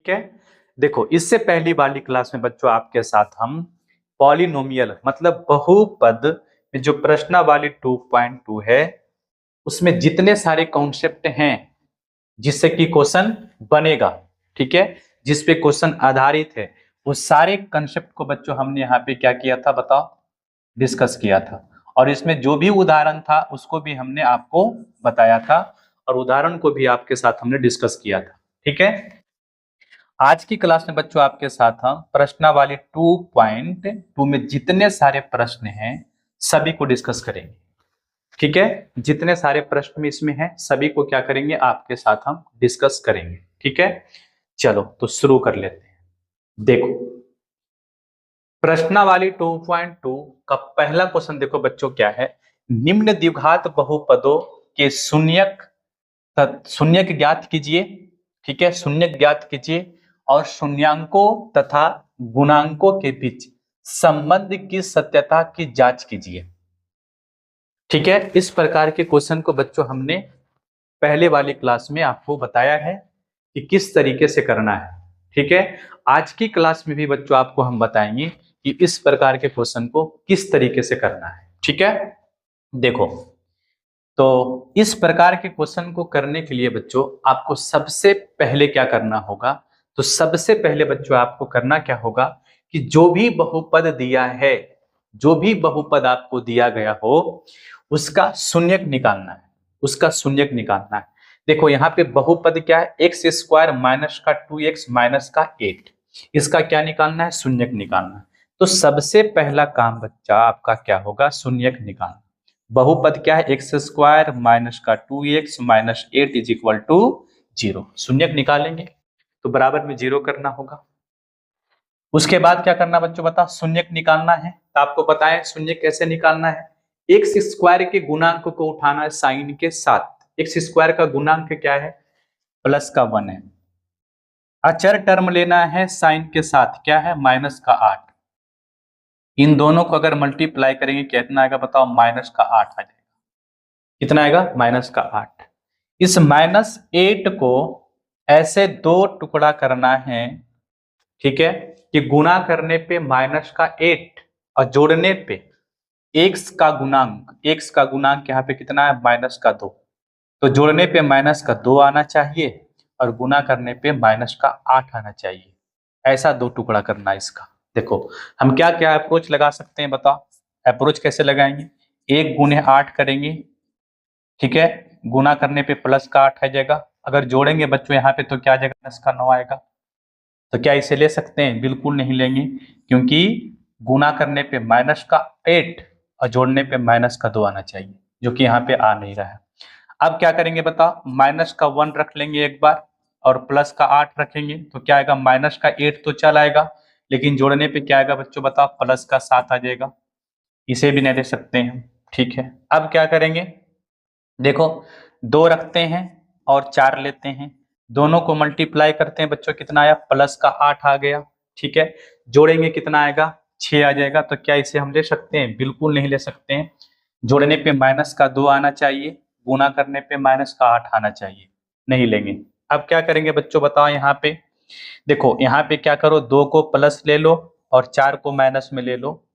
ठीक है। देखो इससे पहली वाली क्लास में बच्चों आपके साथ हम पॉलिनोमियल मतलब बहुपद में जो प्रश्नावली 2.2 है उसमें जितने सारे कॉन्सेप्ट हैं जिससे कि क्वेश्चन बनेगा, ठीक है, जिस पे क्वेश्चन आधारित है, वो सारे कंसेप्ट को बच्चों हमने यहाँ पे क्या किया था बताओ, डिस्कस किया था। और इसमें जो भी उदाहरण था उसको भी हमने आपको बताया था और उदाहरण को भी आपके साथ हमने डिस्कस किया था, ठीक है। आज की क्लास में बच्चों आपके साथ हम प्रश्नावली 2.2 में जितने सारे प्रश्न हैं सभी को डिस्कस करेंगे, ठीक है। जितने सारे प्रश्न में इसमें हैं सभी को क्या करेंगे आपके साथ हम डिस्कस करेंगे, ठीक है। चलो तो शुरू कर लेते हैं। देखो प्रश्नावली 2.2 का पहला क्वेश्चन देखो बच्चों क्या है, निम्न द्विघात बहुपदों के शून्यक ज्ञात कीजिए, ठीक है, शून्यक ज्ञात कीजिए और शून्यांकों तथा गुणांकों के बीच संबंध की सत्यता की जांच कीजिए, ठीक है। इस प्रकार के क्वेश्चन को बच्चों हमने पहले वाली क्लास में आपको बताया है कि किस तरीके से करना है, ठीक है। आज की क्लास में भी बच्चों आपको हम बताएंगे कि इस प्रकार के क्वेश्चन को किस तरीके से करना है, ठीक है। देखो तो इस प्रकार के क्वेश्चन को करने के लिए बच्चों आपको सबसे पहले क्या करना होगा, तो सबसे पहले बच्चों आपको करना क्या होगा कि जो भी बहुपद दिया है, जो भी बहुपद आपको दिया गया हो उसका शून्यक निकालना है, उसका शून्यक निकालना है। देखो यहाँ पे बहुपद क्या है, एक्स स्क्वायर माइनस का 2x माइनस का 8, इसका क्या निकालना है, शून्यक निकालना है। तो सबसे पहला काम बच्चा आपका क्या होगा, शून्यक निकालना। बहुपद क्या है, एक्स स्क्वायर माइनस का 2x minus 8 is equal to 0, शून्यक निकालेंगे तो बराबर में 0 करना होगा। उसके बाद क्या करना बच्चों बता, शून्यक निकालना है। तो आपको पता है शून्यक कैसे निकालना है, एक्स स्क्वायर के गुणांक को उठाना है साइन के साथ। एक्स स्क्वायर का गुणांक क्या है, प्लस का 1 है। अचर टर्म लेना है साइन के साथ, क्या है, माइनस का 8। इन दोनों को अगर मल्टीप्लाई करेंगे कितना आएगा बताओ, माइनस का 8 आ जाएगा। कितना आएगा, माइनस का 8। इस -8 को ऐसे दो टुकड़ा करना है, ठीक है, कि गुणा करने पे माइनस का 8 और जोड़ने पे एक्स का गुणांक यहाँ पे कितना है, माइनस का 2। तो जोड़ने पे माइनस का 2 आना चाहिए और गुना करने पे माइनस का 8 आना चाहिए। ऐसा दो टुकड़ा करना है इसका। देखो हम क्या क्या अप्रोच लगा सकते हैं बताओ, अप्रोच कैसे लगाएंगे, 1 गुने 8 करेंगे, ठीक है, गुना करने पे प्लस का 8 आ जाएगा। अगर जोड़ेंगे बच्चों यहाँ पे तो क्या आ जाएगा, प्लस का 9 आएगा। तो क्या इसे ले सकते हैं, बिल्कुल नहीं लेंगे, क्योंकि गुना करने पे माइनस का 8 और जोड़ने पे माइनस का 2 आना चाहिए, जो कि यहाँ पे आ नहीं रहा है। अब क्या करेंगे बताओ, माइनस का 1 रख लेंगे एक बार और प्लस का 8 रखेंगे तो क्या आएगा, माइनस का 8 तो चल आएगा, लेकिन जोड़ने पे क्या आएगा बच्चों बताओ, प्लस का 7 आ जाएगा। इसे भी नहीं ले सकते हैं, ठीक है। अब क्या करेंगे, देखो 2 रखते हैं और 4 लेते हैं, दोनों को मल्टीप्लाई करते हैं बच्चों, कितना आया, प्लस का 8 आ गया, ठीक है। जोड़ेंगे कितना आएगा, 6 आ जाएगा। तो क्या इसे हम ले सकते हैं, बिल्कुल नहीं ले सकते हैं। जोड़ने पे माइनस का 2 आना चाहिए, गुना करने पे माइनस का 8 आना चाहिए, नहीं लेंगे। अब क्या करेंगे बच्चों बताओ, यहाँ पे देखो, यहाँ पे क्या करो, 2 को प्लस ले लो और 4 को माइनस में ले लो।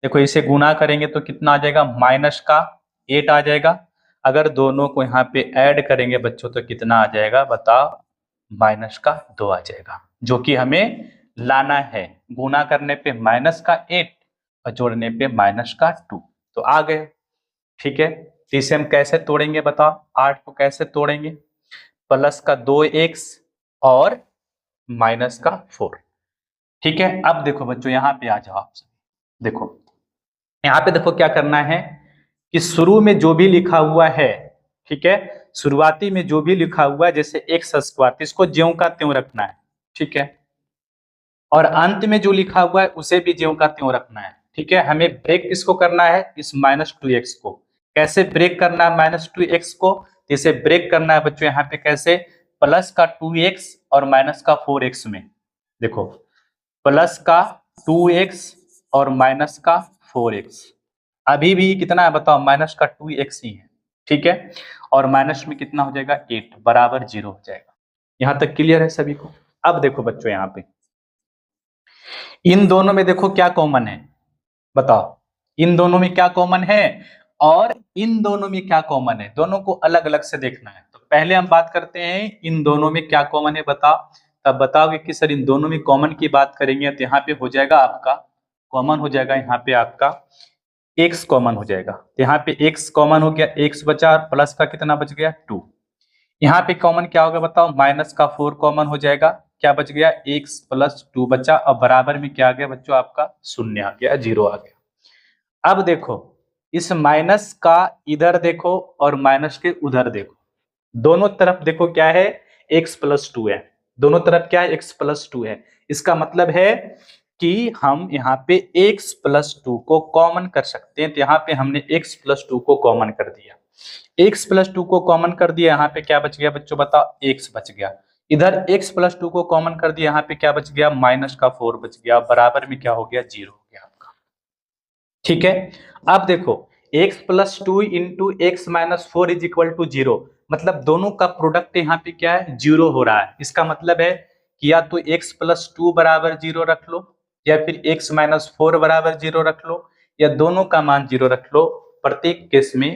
देखो इसे गुना करेंगे तो कितना आ जाएगा, माइनस का 8 आ जाएगा। अगर दोनों को यहाँ पे ऐड करेंगे बच्चों तो कितना आ जाएगा बताओ, माइनस का 2 आ जाएगा, जो कि हमें लाना है। गुना करने पे माइनस का 8 और जोड़ने पे माइनस का 2, तो आ गए, ठीक है। तो इसे हम कैसे तोड़ेंगे बताओ, 8 को कैसे तोड़ेंगे, प्लस का 2x और माइनस का 4, ठीक है। अब देखो बच्चों यहाँ पे आ जाओ आप सब, देखो यहाँ पे देखो क्या करना है कि शुरू में जो भी लिखा हुआ है, ठीक है, शुरुआती में जो भी लिखा हुआ है जैसे एक्स स्क्वायर, इसको ज्यों का त्यों रखना है, ठीक है। और अंत में जो लिखा हुआ है उसे भी ज्यों का त्यों रखना है, ठीक है। हमें ब्रेक किसको करना है, इस -2x को। कैसे ब्रेक करना है -2x को, इसे ब्रेक करना है बच्चों यहाँ पे कैसे, प्लस का 2x और माइनस का 4x में। देखो प्लस का 2x और माइनस का 4x, अभी भी कितना है बताओ, माइनस का 2x ही है, ठीक है। और माइनस में कितना हो जाएगा, 8 बराबर 0 हो जाएगा। यहाँ तक क्लियर है सभी को, अब देखो बच्चों यहाँ पे इन दोनों में देखो क्या कॉमन है, बताओ इन दोनों में क्या कॉमन है और इन दोनों में क्या कॉमन है, दोनों को अलग अलग से देखना है। तो पहले हम बात करते हैं इन दोनों में क्या कॉमन है, बताओ। तब बताओगे कि सर इन दोनों में कॉमन की बात करेंगे तो यहाँ पे हो जाएगा आपका कॉमन हो जाएगा, यहाँ पे आपका x कॉमन हो जाएगा। तो यहाँ पे x कॉमन हो गया, x बचा और प्लस का कितना बच गया 2। यहाँ पे कॉमन क्या होगा बताओ, माइनस का 4 कॉमन हो जाएगा, क्या बच गया x प्लस 2 बचा और बराबर में क्या आ गया बच्चों आपका शून्य आ गया, 0 आ गया। अब देखो इस माइनस का इधर देखो और माइनस के उधर देखो, दोनों तरफ देखो क्या है x प्लस 2 है, दोनों तरफ क्या है x प्लस 2 है। इसका मतलब है कि हम यहाँ पे x प्लस 2 को कॉमन कर सकते हैं। तो यहाँ पे हमने x प्लस 2 को कॉमन कर दिया, x प्लस 2 को कॉमन कर दिया, यहाँ पे क्या बच गया बच्चों बताओ x बच गया। इधर x प्लस 2 को कॉमन कर दिया, यहाँ पे क्या बच गया माइनस का 4 बच गया, बराबर में क्या हो गया 0 हो गया आपका। ठीक है, अब देखो x plus 2 into x minus 4 is equal to 0, मतलब दोनों का प्रोडक्ट यहाँ पे क्या है 0 हो रहा है। इसका मतलब है कि या तो x प्लस 2 बराबर 0 रख लो या फिर x माइनस 4 बराबर 0 रख लो या दोनों का मान 0 रख लो, प्रत्येक केस में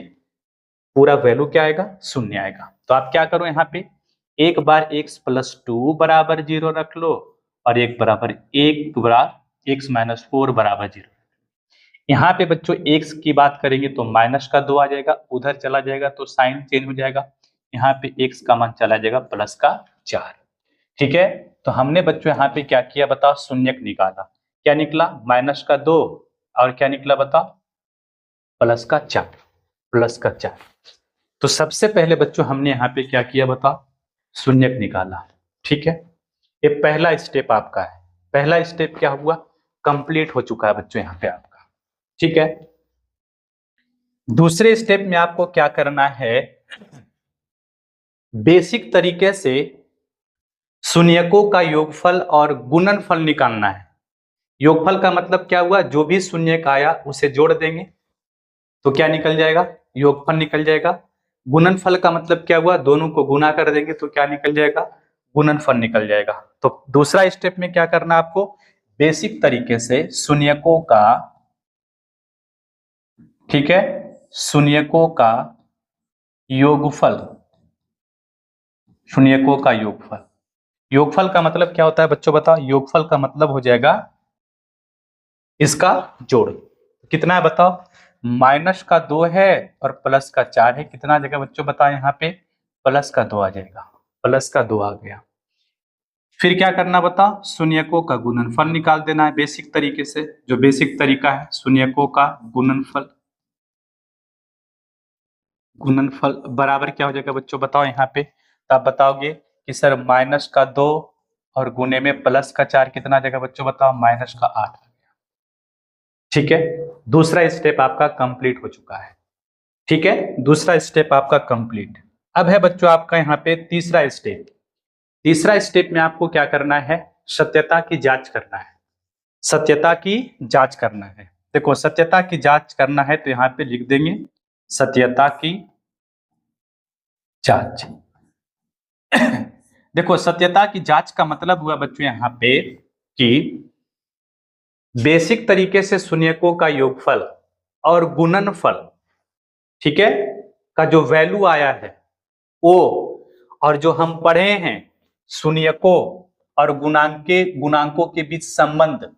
पूरा वैल्यू क्या आएगा शून्य आएगा। तो आप क्या करो यहाँ पे एक बार x प्लस 2 बराबर 0 रख लो और एक बार x माइनस 4 बराबर 0। यहाँ पे बच्चों x की बात करेंगे तो माइनस का 2 आ जाएगा, उधर चला जाएगा तो साइन चेंज हो जाएगा, यहाँ पे x का मान चला जाएगा प्लस का 4। ठीक है, तो हमने बच्चों यहाँ पे क्या किया बताओ, शून्यक निकाला, क्या निकला माइनस का 2 और क्या निकला बताओ प्लस का 4, प्लस का 4। तो सबसे पहले बच्चों हमने यहाँ पे क्या किया बताओ, शून्यक निकाला। ठीक है, ये पहला स्टेप आपका है, पहला स्टेप क्या हुआ कंप्लीट हो चुका है बच्चों यहाँ पे आपका। ठीक है, दूसरे स्टेप में आपको क्या करना है, बेसिक तरीके से शून्यकों का योगफल और गुणनफल निकालना है। योगफल का मतलब क्या हुआ, जो भी शून्यक आया उसे जोड़ देंगे तो क्या निकल जाएगा योगफल निकल जाएगा। गुणनफल का मतलब क्या हुआ, दोनों को गुना कर देंगे तो क्या निकल जाएगा गुणनफल निकल जाएगा। तो दूसरा स्टेप में क्या करना आपको, बेसिक तरीके से शून्यकों का, ठीक है, शून्यकों का योगफल, शून्यकों का योगफल। योगफल का मतलब क्या होता है बच्चों बताओ, योगफल का मतलब हो जाएगा इसका जोड़। कितना है बताओ, माइनस का 2 है और प्लस का 4 है, कितना आ जाएगा बच्चों बताओ, यहाँ पे प्लस का 2 आ जाएगा, प्लस का 2 आ गया। फिर क्या करना बताओ, शून्यकों का गुणनफल निकाल देना है बेसिक तरीके से, जो बेसिक तरीका है शून्यकों का गुणनफल। गुणनफल बराबर क्या हो जाएगा बच्चों बताओ यहाँ पे, तो आप बताओगे कि सर माइनस का 2 और गुने में प्लस का 4 कितना आ जाएगा बच्चों बताओ माइनस का 8 आ गया। ठीक है, दूसरा स्टेप आपका कंप्लीट हो चुका है। ठीक है, दूसरा स्टेप आपका कंप्लीट। अब है बच्चों आपका यहाँ पे तीसरा स्टेप। तीसरा स्टेप में आपको क्या करना है, सत्यता की जांच करना है, सत्यता की जांच करना है। देखो सत्यता की जांच करना है तो यहाँ पे लिख देंगे सत्यता की जांच। देखो सत्यता की जांच का मतलब हुआ बच्चों यहाँ पे कि बेसिक तरीके से शून्यकों का योगफल और गुणनफल, ठीक है, का जो वैल्यू आया है वो, और जो हम पढ़े हैं शून्यकों और गुणांकों के बीच संबंध,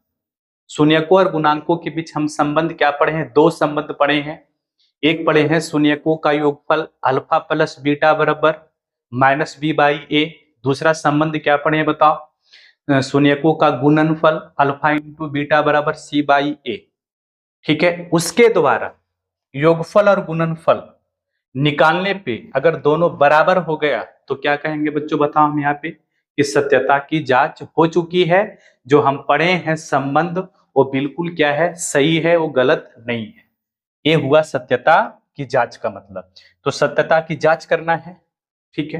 शून्यकों और गुणांकों के बीच हम संबंध क्या पढ़े हैं, दो संबंध पढ़े हैं। एक पढ़े हैं शून्यकों का योगफल अल्फा प्लस बीटा बराबर माइनस बी बाई ए। दूसरा संबंध क्या पढ़े हैं बताओ, शून्यकों का गुणनफल अल्फा इंटू बीटा बराबर सी बाई ए। ठीक है, उसके द्वारा योगफल और गुणनफल निकालने पे अगर दोनों बराबर हो गया तो क्या कहेंगे बच्चों बताओ हम यहाँ पे, कि सत्यता की जांच हो चुकी है। जो हम पढ़े हैं संबंध वो बिल्कुल क्या है सही है, वो गलत नहीं है। ये हुआ सत्यता की जांच का मतलब। तो सत्यता की जांच करना है। ठीक है,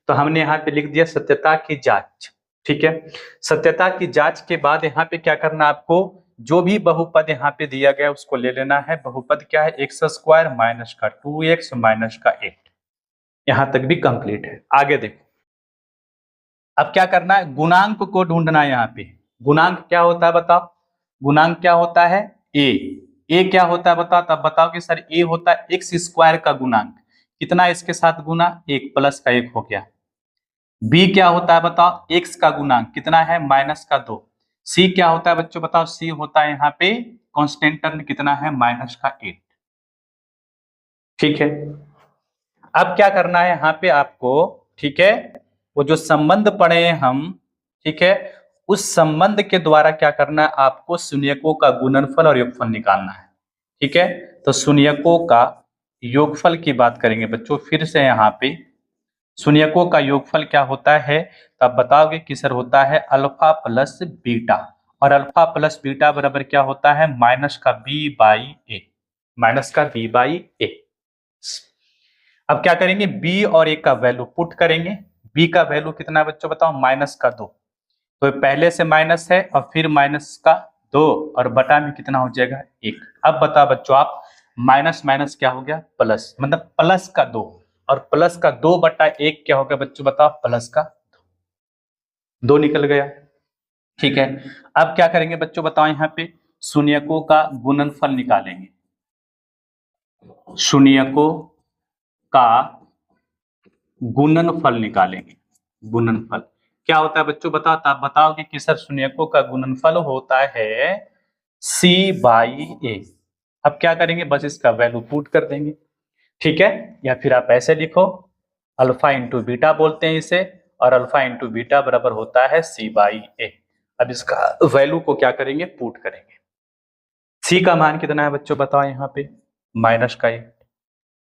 तो हमने यहाँ पे लिख दिया सत्यता की जांच। ठीक है, सत्यता की जांच के बाद यहाँ पे क्या करना आपको, जो भी बहुपद यहाँ पे दिया गया उसको ले लेना है। बहुपद क्या है, एक्स स्क्वायर माइनस का 2x माइनस का 8। यहां तक भी कंप्लीट है। आगे देखो अब क्या करना है, गुणांक को ढूंढना है यहाँ पे। गुणांक क्या होता है बताओ, गुणांक क्या होता है, ए क्या होता है बताओ, तब बताओ कि सर ए होता है एक्स स्क्वायर का गुणांक, कितना इसके साथ गुना, एक प्लस का एक हो गया। बी क्या होता है बताओ, एक्स का गुणांक कितना है, माइनस का 2। सी क्या होता है बच्चों बताओ, सी होता है यहाँ पे कांस्टेंट टर्म कितना है, माइनस का 8। ठीक है, अब क्या करना है यहाँ पे आपको, ठीक है, वो जो संबंध पढ़े हैं हम, ठीक है, उस संबंध के द्वारा क्या करना है आपको, शून्यकों का गुणनफल और योगफल निकालना है। ठीक है, तो शून्यकों का योगफल की बात करेंगे बच्चों फिर से यहाँ पे। शून्यकों का योगफल क्या होता है, तो आप बताओगे कि सर होता है अल्फा प्लस बीटा, और अल्फा प्लस बीटा बराबर क्या होता है, माइनस का बी बाई ए, माइनस का बी बाई ए। अब क्या करेंगे, b और a का वैल्यू पुट करेंगे। b का वैल्यू कितना है बच्चों बताओ, माइनस का 2, तो पहले से माइनस है और फिर माइनस का 2 और बटा में कितना हो जाएगा 1। अब बताओ बच्चों आप, माइनस माइनस क्या हो गया प्लस, मतलब प्लस का 2, और प्लस का 2 बटा 1 क्या हो गया बच्चों बताओ, प्लस का 2 निकल गया। ठीक है, अब क्या करेंगे बच्चों बताओ, यहाँ पे शून्यकों का गुणनफल निकालेंगे। शून्यकों का गुणनफल निकालेंगे। गुणनफल क्या होता है बच्चों बताओ, तो आप बताओगे कि सर शून्यकों का गुणनफल होता है c बाई ए। अब क्या करेंगे, बस इसका वैल्यू पुट कर देंगे। ठीक है, या फिर आप ऐसे लिखो, अल्फा इंटू बीटा बोलते हैं इसे, और अल्फा इंटू बीटा बराबर होता है c बाई ए। अब इसका वैल्यू को क्या करेंगे, पुट करेंगे। c का मान कितना है बच्चों बताओ, यहाँ पे माइनस का 1,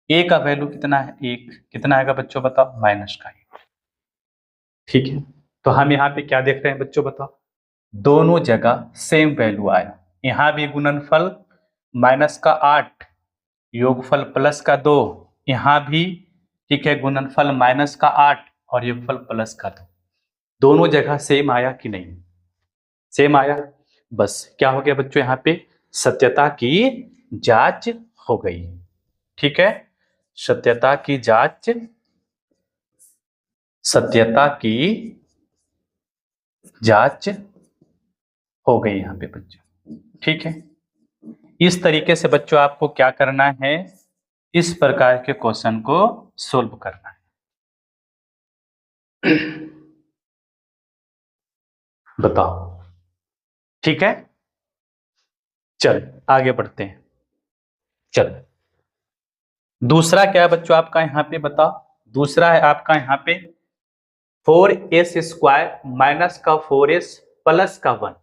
ए का वैल्यू कितना है 1, कितना आएगा बच्चों बताओ, माइनस का 1। ठीक है, तो हम यहाँ पे क्या देख रहे हैं बच्चों बताओ, दोनों जगह सेम वैल्यू आया। यहाँ भी गुणनफल माइनस का 8, योगफल प्लस का 2, यहाँ भी ठीक है गुणनफल माइनस का 8 और योगफल प्लस का 2, दोनों जगह सेम आया कि नहीं, सेम आया। बस क्या हो गया बच्चों, यहाँ पे सत्यता की जांच हो गई। ठीक है, सत्यता की जांच, सत्यता की जांच हो गई यहाँ पे बच्चों। ठीक है, इस तरीके से बच्चों आपको क्या करना है, इस प्रकार के क्वेश्चन को सोल्व करना है। बताओ, ठीक है, चल आगे बढ़ते हैं। चल दूसरा क्या है बच्चों आपका यहाँ पे बताओ, दूसरा है आपका यहाँ पे 4s स्क्वायर माइनस का 4s प्लस का 1,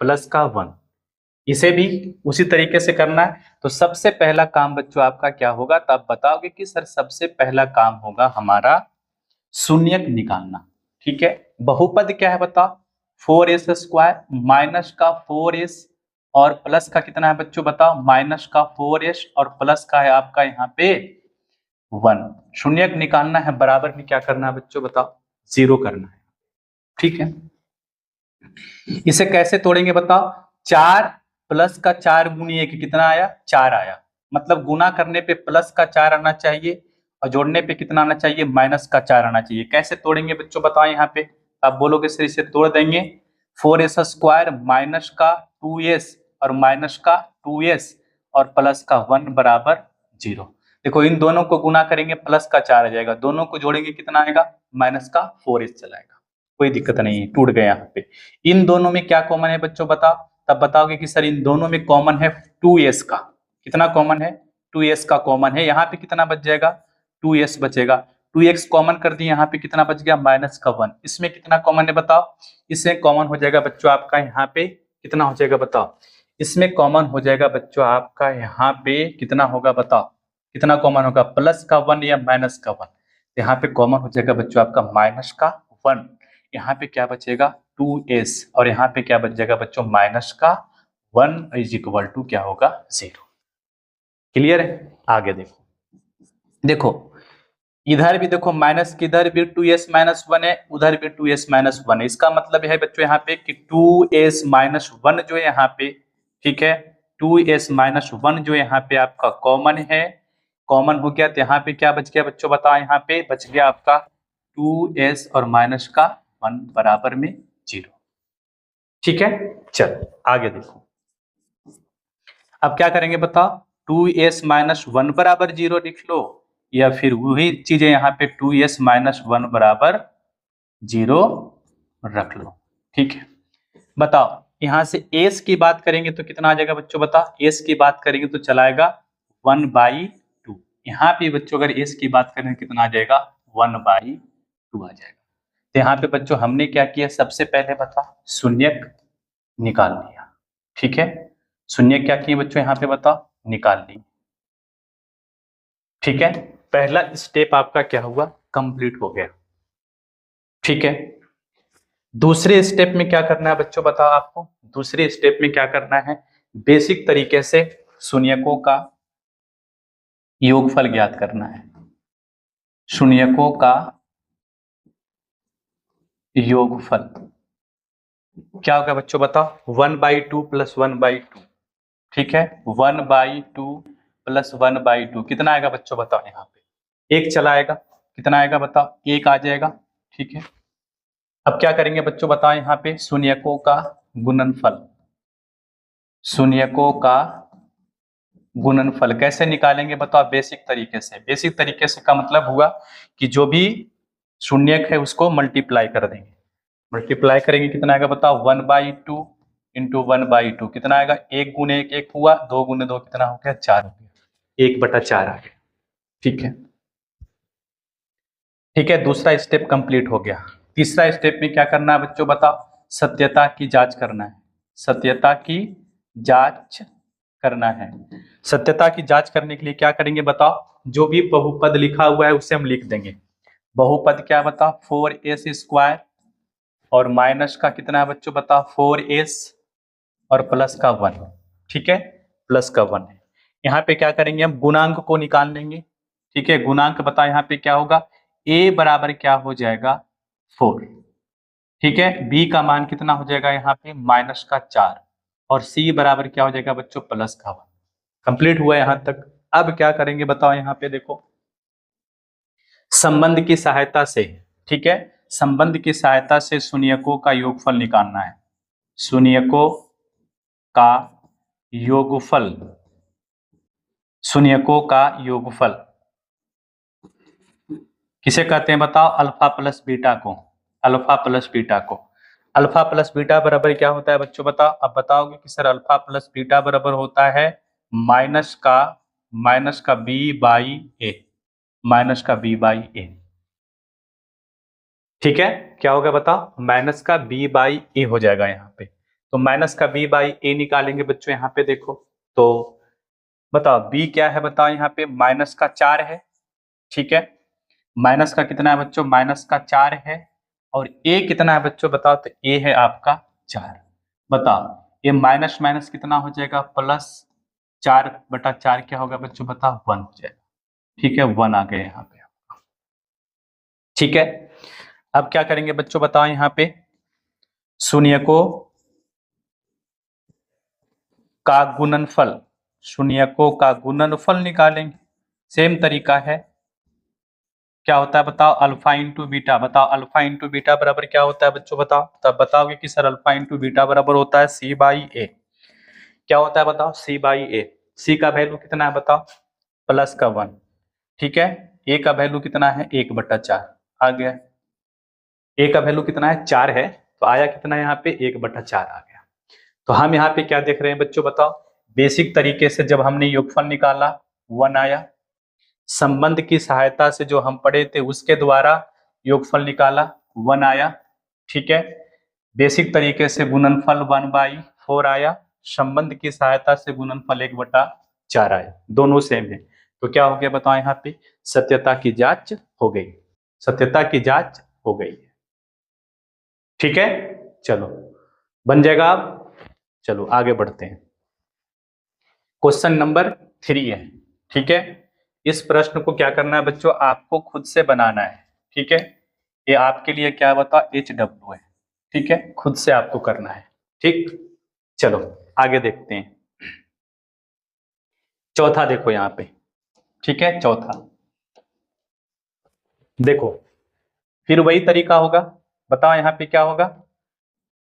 प्लस का 1, इसे भी उसी तरीके से करना है। तो सबसे पहला काम बच्चों आपका क्या होगा, तो आप बताओगे कि सर सबसे पहला काम होगा हमारा शून्यक निकालना। ठीक है, बहुपद क्या है बताओ, 4s स्क्वायर माइनस का 4s और प्लस का कितना है बच्चों बताओ, माइनस का 4s और प्लस का है आपका यहाँ पे 1। शून्यक निकालना है, बराबर में क्या करना है बच्चों बताओ, 0 करना है। ठीक है, इसे कैसे तोड़ेंगे बताओ, 4 प्लस का 4 गुनी 1 कितना आया, 4 आया, मतलब गुना करने पे प्लस का 4 आना चाहिए और जोड़ने पे कितना आना चाहिए, माइनस का 4 आना चाहिए। कैसे तोड़ेंगे बच्चों बताओ, यहाँ पे आप बोलोगे सर इसे तोड़ देंगे, 4s स्क्वायर माइनस का 2s और माइनस का 2s और प्लस का 1 बराबर 0। देखो इन दोनों को गुना करेंगे प्लस का 4 आ जाएगा, दोनों को जोड़ेंगे कितना आएगा, माइनस का 4s चलाएगा, कोई दिक्कत नहीं है, टूट गया यहाँ पे। इन दोनों में क्या कॉमन है बच्चों बताओ, तब बताओगे कि सर इन दोनों में कॉमन है 2s का, कितना कॉमन है, 2s का कॉमन है। यहाँ पे कितना बच जाएगा, 2s बचेगा, 2x कॉमन कर दिए, यहाँ पे कितना बच गया, माइनस का 1। इसमें कितना कॉमन है बताओ, इसमें कॉमन हो जाएगा बच्चों आपका यहाँ पे कितना हो जाएगा बताओ, इसमें कॉमन हो जाएगा बच्चों आपका यहाँ पे कितना होगा बताओ, कितना कॉमन होगा, प्लस का 1 या माइनस का 1। यहाँ पे कॉमन हो जाएगा बच्चों आपका माइनस का 1, यहाँ पे क्या बचेगा 2s और यहाँ पे क्या बच जाएगा बच्चों, माइनस का 1 इज इक्वल टू क्या होगा 0। क्लियर है, आगे देखो, देखो इधर भी देखो माइनस, किधर भी 2s माइनस 1 है, उधर भी 2s माइनस 1 है। इसका मतलब है बच्चों यहाँ पे कि 2s माइनस 1 जो है यहाँ पे, ठीक है, 2s माइनस 1 जो यहाँ पे आपका कॉमन है, कॉमन हो गया, तो यहाँ पे क्या बच गया बच्चों बताओ, यहाँ पे बच गया आपका 2s और माइनस का 1 बराबर में 0। ठीक है, चलो आगे देखो। अब क्या करेंगे बताओ, 2s माइनस 1 बराबर 0 लिख लो, या फिर वही चीजें यहाँ पे 2s माइनस 1 बराबर 0 रख लो। ठीक है, बताओ यहां से s की बात करेंगे तो कितना आ जाएगा बच्चों, बताओ s की बात करेंगे तो चला आएगा 1/2। यहाँ पे बच्चों अगर s की बात करेंगे कितना आ जाएगा, 1/2 आ जाएगा। तो यहाँ पे बच्चों हमने क्या किया, सबसे पहले बता शून्यक निकाल लिया। ठीक है, शून्य क्या किए बच्चों, यहाँ पे बताओ निकाल ली। ठीक है, पहला स्टेप आपका क्या हुआ, कंप्लीट हो गया। ठीक है, दूसरे स्टेप में क्या करना है बच्चों बताओ आपको, दूसरे स्टेप में क्या करना है, बेसिक तरीके से शून्यकों का योगफल ज्ञात करना है। शून्यकों का योगफल क्या होगा बच्चों बताओ, 1/2 प्लस 1/2। ठीक है, 1/2 प्लस 1/2 कितना आएगा बच्चों बताओ, यहाँ पे एक चला आएगा, कितना आएगा बताओ, एक आ जाएगा। ठीक है, अब क्या करेंगे बच्चों बताओ, यहाँ पे शून्यकों का गुणनफल, शून्यकों का गुणनफल कैसे निकालेंगे बताओ, बेसिक तरीके से। बेसिक तरीके से का मतलब हुआ कि जो भी शून्यक है उसको मल्टीप्लाई कर देंगे। मल्टीप्लाई करेंगे कितना आएगा बताओ, 1/2 इंटू 1/2 कितना आएगा, 1 गुने 1 1 हुआ, 2 गुने 2 कितना हो गया, 4 हो गया, 1/4 आ गया। ठीक है, ठीक है, दूसरा स्टेप कंप्लीट हो गया। तीसरा स्टेप में क्या करना है बच्चों बताओ, सत्यता की जांच करना है। सत्यता की जांच करना है। सत्यता की जांच करने के लिए क्या करेंगे बताओ, जो भी बहुपद लिखा हुआ है उसे हम लिख देंगे। बहुपद क्या बताओ, 4s² और माइनस का कितना है बच्चों बताओ, 4s और प्लस का 1। ठीक है, प्लस का 1 है। यहाँ पे क्या करेंगे, हम गुणांक को निकाल लेंगे। ठीक है, गुणांक बताओ यहाँ पे क्या होगा, a बराबर क्या हो जाएगा, 4। ठीक है, b का मान कितना हो जाएगा यहाँ पे, -4, और c बराबर क्या हो जाएगा बच्चों, +1। कंप्लीट हुआ यहाँ तक। अब क्या करेंगे बताओ, यहाँ पे देखो संबंध की सहायता से। ठीक है, संबंध की सहायता से शून्यकों का योगफल निकालना है। शून्यकों का योगफल, शून्यकों का योगफल किसे कहते हैं बताओ, अल्फा प्लस बीटा को। अल्फा प्लस बीटा को, अल्फा प्लस बीटा बराबर क्या होता है बच्चों बताओ, अब बताओगे कि सर अल्फा प्लस बीटा बराबर होता है माइनस का b/a, माइनस का b/a। ठीक है, क्या होगा बताओ, माइनस का b/a हो जाएगा यहाँ पे। तो माइनस का b/a निकालेंगे बच्चों, यहाँ पे देखो तो बताओ b क्या है बताओ, यहाँ पे -4 है। ठीक है, माइनस का कितना है बच्चों, -4 है, और a कितना है बच्चों बताओ, तो a है आपका 4। बताओ ये माइनस माइनस कितना हो जाएगा, +4/4 क्या होगा बच्चों बताओ, 1 हो जाएगा। ठीक है, 1 आ गया यहाँ पे। ठीक है, अब क्या करेंगे बच्चों बताओ, यहाँ पे शून्यकों का गुणनफल, शून्यकों का गुणनफल निकालेंगे। सेम तरीका है, क्या होता है बताओ, अल्फा इंटू बीटा। बताओ अल्फा इंटू बीटा बराबर क्या होता है बच्चों बताओ, तब बताओगे कि सर अल्फा इंटू बीटा बराबर होता है c/a। क्या होता है बताओ, c/a। c का वैल्यू कितना है बताओ, +1। ठीक है, a का वैल्यू कितना है, 1/4 आ गया। a का वैल्यू कितना है, 4 है, तो आया कितना यहाँ पे, 1/4 आ गया। तो हम यहाँ पे क्या देख रहे हैं बच्चों बताओ, बेसिक तरीके से जब हमने योगफल निकाला 1 आया, संबंध की सहायता से जो हम पढ़े थे उसके द्वारा योगफल निकाला 1 आया। ठीक है, बेसिक तरीके से गुणनफल 1/4 आया, संबंध की सहायता से गुणनफल 1/4 आया, दोनों सेम है। तो क्या हो गया बताओ, यहाँ पे सत्यता की जांच हो गई, सत्यता की जांच हो गई। ठीक है, चलो बन जाएगा। अब चलो आगे बढ़ते हैं, क्वेश्चन नंबर 3 है। ठीक है, इस प्रश्न को क्या करना है बच्चों, आपको खुद से बनाना है। ठीक है, ये आपके लिए क्या बताओ, HW है। ठीक है, खुद से आपको करना है। ठीक, चलो आगे देखते हैं। चौथा देखो यहाँ पे। ठीक है, चौथा देखो, फिर वही तरीका होगा। बताओ यहाँ पे क्या होगा।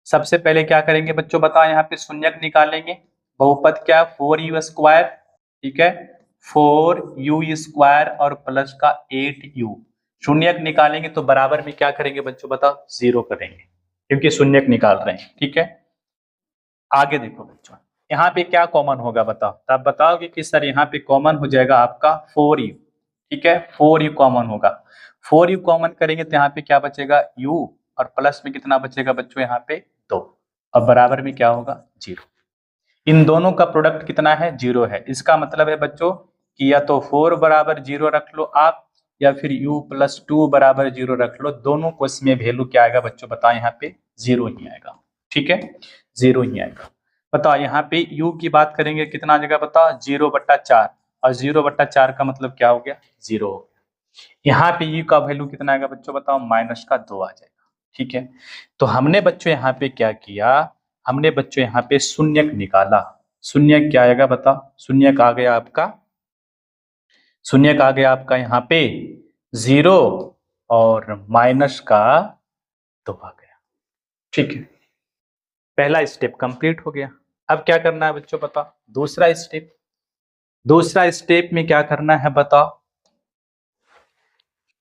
सबसे पहले क्या करेंगे बच्चों, बताओ यहाँ पे शून्यक निकालेंगे। बहुपद क्या है, 4u², ठीक है, 4u² और प्लस का 8u। शून्यक निकालेंगे तो बराबर में क्या करेंगे बच्चों, बताओ 0 करेंगे, क्योंकि शून्यक निकाल रहे हैं। ठीक है, आगे देखो बच्चों, यहाँ पे क्या कॉमन होगा बताओ। तो आप बताओगे कि सर यहाँ पे कॉमन हो जाएगा आपका 4u। ठीक है, 4u कॉमन होगा। 4u कॉमन करेंगे तो यहाँ पे क्या बचेगा, u, और प्लस में कितना बचेगा बच्चों, यहाँ पे 2, और बराबर में क्या होगा, 0। इन दोनों का प्रोडक्ट कितना है, 0 है। इसका मतलब है बच्चों कि या तो 4 बराबर 0 रख लो आप, या फिर u+2 बराबर 0 रख लो। दोनों को इसमें वैल्यू क्या आएगा बच्चों, बताओ यहाँ पे 0 ही आएगा। ठीक है, 0 ही आएगा। बताओ यहाँ पे u की बात करेंगे, कितना आ जाएगा बताओ, 0/4, और 0/4 का मतलब क्या हो गया, 0 हो गया। यहाँ पे u का वैल्यू कितना आएगा बच्चों, बताओ -2 आ जाएगा। ठीक है, तो हमने बच्चों यहाँ पे क्या किया, हमने बच्चों यहाँ पे शून्यक निकाला। शून्यक क्या आएगा बताओ, शून्यक आ गया आपका, शून्यक आ गया आपका यहाँ पे 0 और -2 आ गया। ठीक है, पहला स्टेप कंप्लीट हो गया। अब क्या करना है बच्चों बताओ, दूसरा स्टेप। दूसरा स्टेप में क्या करना है बताओ,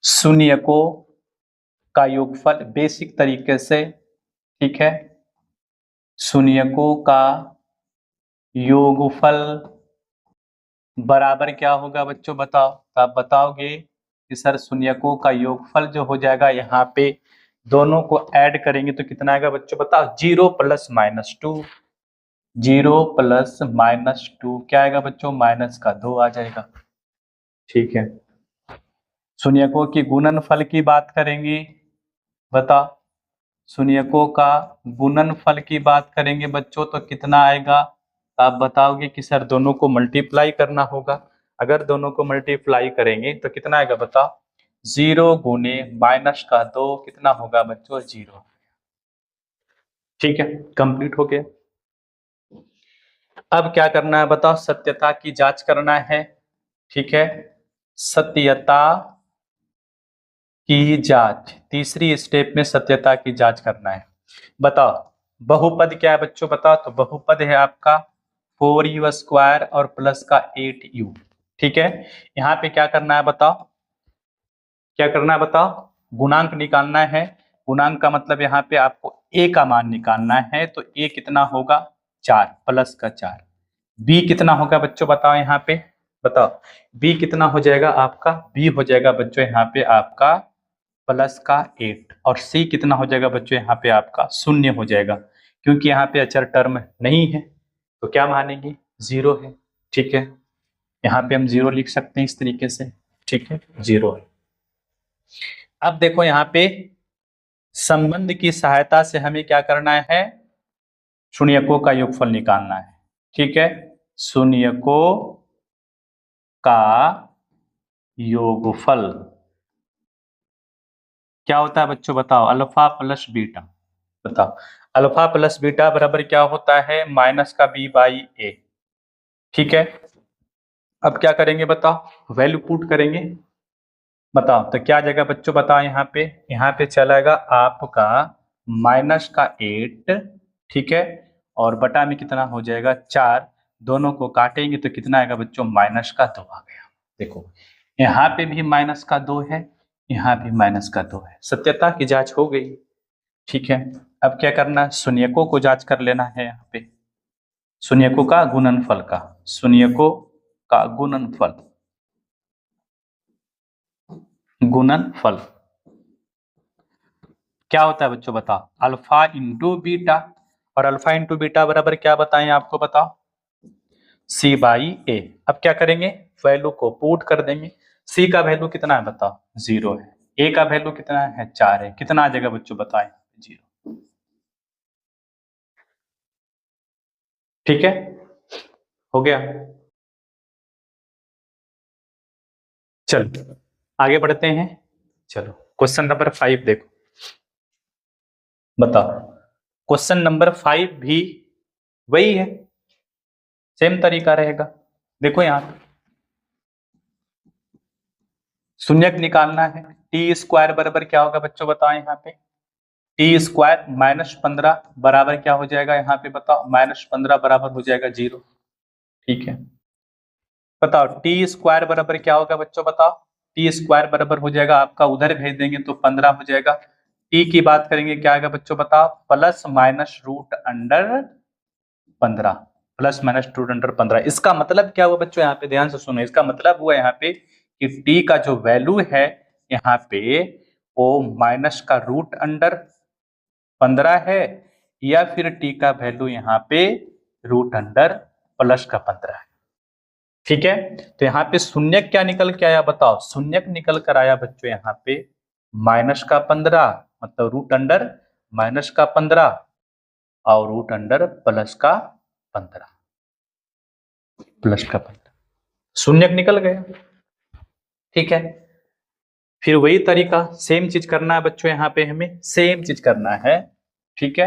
शून्यकों का योगफल बेसिक तरीके से। ठीक है, शून्यकों का योगफल बराबर क्या होगा बच्चों बताओ। तो आप बताओगे कि सर शून्यकों का योगफल जो हो जाएगा, यहाँ पे दोनों को ऐड करेंगे तो कितना आएगा बच्चों बताओ, 0 + -2। 0 + -2 क्या आएगा बच्चों, -2 आ जाएगा। ठीक है, शून्यकों की गुणनफल की बात करेंगे। बताओ, शून्यकों का गुणनफल की बात करेंगे बच्चों तो कितना आएगा। आप बताओगे कि सर दोनों को मल्टीप्लाई करना होगा। अगर दोनों को मल्टीप्लाई करेंगे तो कितना आएगा बताओ, 0 गुने -2 कितना होगा बच्चों, 0। ठीक है, कंप्लीट हो गया। अब क्या करना है बताओ, सत्यता की जांच करना है। ठीक है, सत्यता की जांच, तीसरी स्टेप में सत्यता की जांच करना है। बताओ बहुपद क्या है बच्चों, बताओ तो बहुपद है आपका 4u² और प्लस का 8u। ठीक है, यहाँ पे क्या करना है बताओ, क्या करना है बताओ, गुणांक निकालना है। गुणांक का मतलब यहाँ पे आपको a का मान निकालना है। तो a कितना होगा, 4 प्लस का 4। b कितना होगा बच्चों बताओ, यहाँ पे बताओ b कितना हो जाएगा आपका, b हो जाएगा बच्चों यहाँ पे आपका प्लस का 8, और c कितना हो जाएगा बच्चों यहाँ पे आपका 0 हो जाएगा, क्योंकि यहाँ पे अचर टर्म नहीं है तो क्या मानेंगे, 0 है। ठीक है, यहाँ पे हम 0 लिख सकते हैं इस तरीके से। ठीक है, 0 है। अब देखो यहाँ पे संबंध की सहायता से हमें क्या करना है, शून्यकों का योगफल निकालना है। ठीक है, शून्यकों का योगफल क्या होता है बच्चों बताओ, अल्फा प्लस बीटा। बताओ अल्फा प्लस बीटा बराबर क्या होता है, -b/a। ठीक है, अब क्या करेंगे बताओ, वैल्यू पुट करेंगे। बताओ तो क्या जगह बच्चों बताओ, यहाँ पे चलेगा आपका -8। ठीक है, और बटा में कितना हो जाएगा 4। दोनों को काटेंगे तो कितना आएगा बच्चों, -2 आ गया। देखो यहाँ पे भी -2 है, यहाँ भी -2 है। सत्यता की जांच हो गई। ठीक है, अब क्या करना है, शून्यकों को जांच कर लेना है। यहाँ पे शून्यकों का गुणनफल का, शून्यकों का गुणनफल, गुणनफल क्या होता है बच्चों बताओ, अल्फा इंटू बीटा। और अल्फा इंटू बीटा बराबर क्या बताएं आपको, बताओ c/a। अब क्या करेंगे, वैल्यू को पुट कर देंगे। c का वैल्यू कितना है बताओ, 0 है। a का वैल्यू कितना है, 4 है। कितना आ जाएगा बच्चों बताएं, 0। ठीक है, हो गया। चलो आगे बढ़ते हैं। चलो क्वेश्चन नंबर 5 देखो। बताओ क्वेश्चन नंबर 5 भी वही है, सेम तरीका रहेगा। देखो यहाँ शून्यक निकालना है। टी स्क्वायर बराबर क्या होगा बच्चों बताओ यहाँ पे, टी स्क्वायर -15 बराबर क्या हो जाएगा यहाँ पे बताओ, -15 बराबर हो जाएगा 0। ठीक है, बताओ टी स्क्वायर बराबर क्या होगा बच्चों बताओ, टी स्क्वायर बराबर हो जाएगा आपका, उधर भेज देंगे तो 15 हो जाएगा। टी की बात करेंगे क्या आएगा बच्चों बताओ, ±√15, ±√15। इसका मतलब क्या हुआ बच्चों, यहाँ पे ध्यान से सुनो, इसका मतलब हुआ यहाँ पे कि टी का जो वैल्यू है यहाँ पे वो -√15 है, या फिर टी का वैल्यू यहाँ पे √+15 है। ठीक है, तो यहाँ पे शून्य क्या निकल के आया बताओ, शून्य निकल कर आया बच्चों यहाँ पे -15, मतलब √−15 और √+15, +15 शून्य निकल गया। ठीक है, फिर वही तरीका सेम चीज करना है बच्चों, यहाँ पे हमें सेम चीज करना है। ठीक है,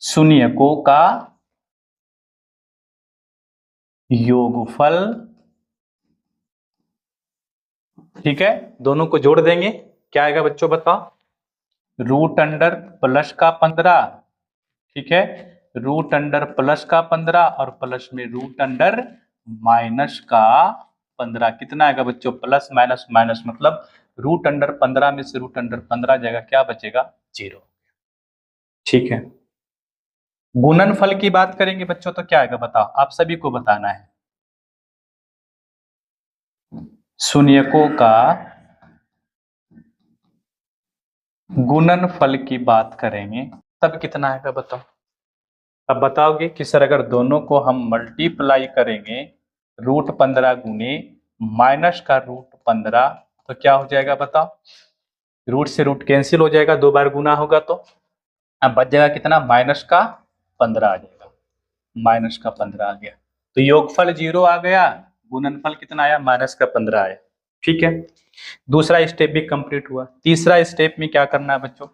शून्यकों का योगफल, ठीक है, दोनों को जोड़ देंगे, क्या आएगा बच्चों बताओ, √+15, ठीक है, √+15 और प्लस में √−15, कितना आएगा बच्चों, प्लस माइनस माइनस, मतलब √15 में से √15 जाएगा, क्या बचेगा 0। ठीक है, गुणनफल की बात करेंगे बच्चों तो क्या आएगा बताओ, आप सभी को बताना है। शून्यकों का गुणनफल की बात करेंगे तब कितना आएगा बताओ। अब बताओगे कि सर अगर दोनों को हम मल्टीप्लाई करेंगे √15 गुने -√15 तो क्या हो जाएगा बताओ, रूट से रूट कैंसिल हो जाएगा, 2 बार गुना होगा तो अब बच जाएगा कितना, -15 आ जाएगा, -15 आ गया, तो योगफल 0 आ गया, गुणनफल कितना आया, -15 आया। ठीक है, दूसरा स्टेप भी कंप्लीट हुआ। तीसरा स्टेप में क्या करना है बच्चों,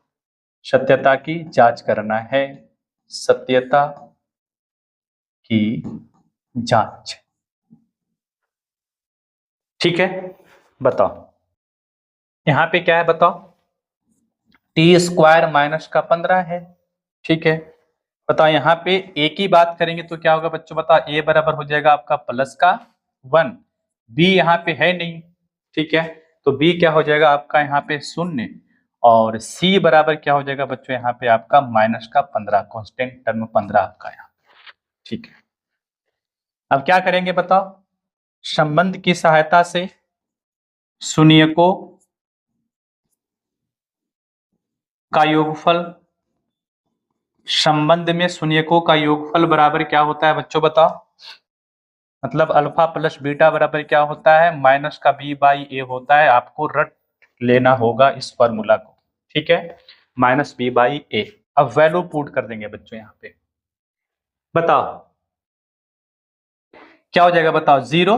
सत्यता की जांच करना है, सत्यता की जांच। ठीक है, बताओ यहां पे क्या है बताओ, टी स्क्वायर -15 है। ठीक है, बताओ यहाँ पे ए की बात करेंगे तो क्या होगा बच्चों बताओ, ए बराबर हो जाएगा आपका +1, बी यहाँ पे है नहीं। ठीक है, तो बी क्या हो जाएगा आपका यहाँ पे 0, और सी बराबर क्या हो जाएगा बच्चों यहाँ पे आपका -15, कांस्टेंट टर्म 15 आपका यहाँ। ठीक है, अब क्या करेंगे बताओ, संबंध की सहायता से शून्यकों का योगफल, संबंध में शून्यकों का योगफल बराबर क्या होता है बच्चों बताओ, मतलब अल्फा प्लस बीटा बराबर क्या होता है, माइनस का b/a होता है, आपको रट लेना होगा इस फॉर्मूला को। ठीक है, -b/a। अब वैल्यू पुट कर देंगे बच्चों यहाँ पे, बताओ क्या हो जाएगा बताओ, 0,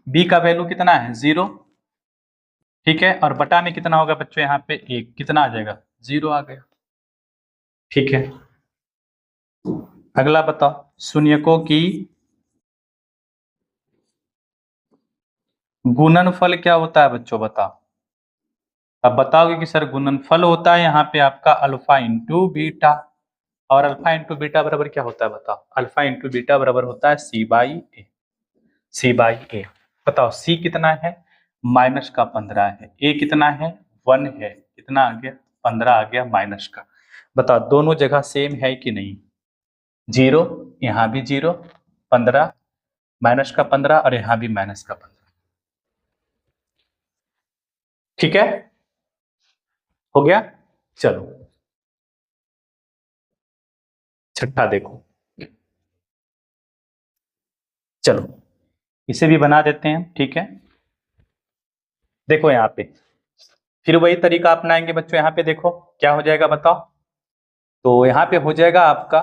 b का वैल्यू कितना है 0। ठीक है, और बटा में कितना होगा बच्चों यहाँ पे 1, कितना आ जाएगा 0 आ गया। ठीक है, अगला बताओ, शून्यकों की गुणनफल क्या होता है बच्चों बताओ। अब बताओगे कि सर गुणनफल होता है यहाँ पे आपका अल्फा इंटू बीटा, और अल्फा इंटू बीटा बराबर क्या होता है बताओ, अल्फा इंटू बीटा बराबर होता है c/a, c/a। बताओ c कितना है, -15 है, a कितना है 1 है, कितना आ गया 15 आ गया माइनस का। बताओ दोनों जगह सेम है कि नहीं, 0, यहाँ भी 0, 15, -15 और यहाँ भी -15। ठीक है, हो गया। चलो छठा देखो, चलो इसे भी बना देते हैं। ठीक है, देखो यहाँ पे फिर वही तरीका अपनाएंगे बच्चों, यहाँ पे देखो क्या हो जाएगा बताओ, तो यहाँ पे हो जाएगा आपका